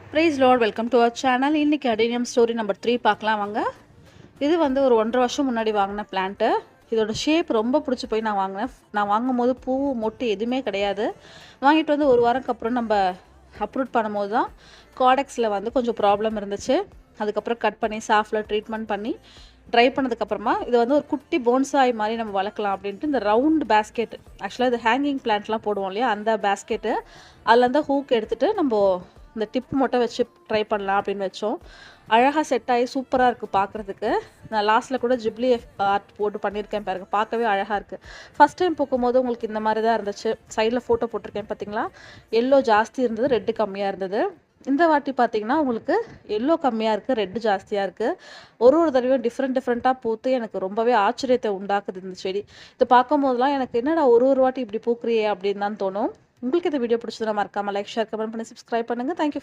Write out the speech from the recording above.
Price lord, welcome to our channel. இன்றைக்கி adenium story number 3 பார்க்கலாம் வாங்க. இது வந்து ஒரு 1.5 வருஷம் முன்னாடி வாங்கின பிளான்ட்டு. இதோட ஷேப் ரொம்ப பிடிச்சி போய் நான் வாங்கினேன். நான் வாங்கும்போது பூ மொட்டு எதுவுமே கிடையாது. வாங்கிட்டு வந்து ஒரு வாரம்க்கு அப்புறம் நம்ம அப்ரூட் பண்ணும்போது தான் காடெக்ஸில் வந்து கொஞ்சம் ப்ராப்ளம் இருந்துச்சு. அதுக்கப்புறம் கட் பண்ணி சாஃப்டில் ட்ரீட்மெண்ட் பண்ணி ட்ரை பண்ணதுக்கப்புறமா இது வந்து ஒரு குட்டி போன்சாய் மாதிரி நம்ம வளர்க்கலாம் அப்படின்ட்டு இந்த ரவுண்ட் பேஸ்கெட், ஆக்சுவலாக இது ஹேங்கிங் பிளான்ட்லாம் போடுவோம் இல்லையா, அந்த பேஸ்கெட்டு அதில் இருந்தால் ஹூக் எடுத்துகிட்டு நம்ம இந்த டிப் மட்டும் வச்சு ட்ரை பண்ணலாம் அப்படின்னு வச்சோம். அழகாக செட் ஆகி சூப்பராக இருக்குது பார்க்குறதுக்கு. நான் லாஸ்ட்டில் கூட ஜிப்லி ஆர்ட் போட்டு பண்ணியிருக்கேன் பாருங்கள், பார்க்கவே அழகாக இருக்குது. ஃபஸ்ட் டைம் பூக்கும்போது உங்களுக்கு இந்த மாதிரி தான் இருந்துச்சு. சைடில் ஃபோட்டோ போட்டிருக்கேன் பார்த்தீங்களா, எல்லோ ஜாஸ்தி இருந்தது, ரெட்டு கம்மியாக இருந்தது. இந்த வாட்டி பார்த்தீங்கன்னா உங்களுக்கு எல்லோ கம்மியாக இருக்குது, ரெட்டு ஜாஸ்தியாக இருக்குது. ஒரு தடவையும் டிஃப்ரெண்ட்டாக பூத்து எனக்கு ரொம்பவே ஆச்சரியத்தை உண்டாக்குது இந்த செடி. இதை பார்க்கும்போதெல்லாம் எனக்கு என்னடா ஒரு வாட்டி இப்படி பூக்குறியே அப்படின்னு தான் தோணும். உங்களுக்கு இந்த வீடியோ பிடிச்சதுன்னா மறக்காமல் லைக், ஷேர், கமெண்ட் பண்ணி சப்ஸ்கிரைப் பண்ணுங்கள். தேங்க்யூ.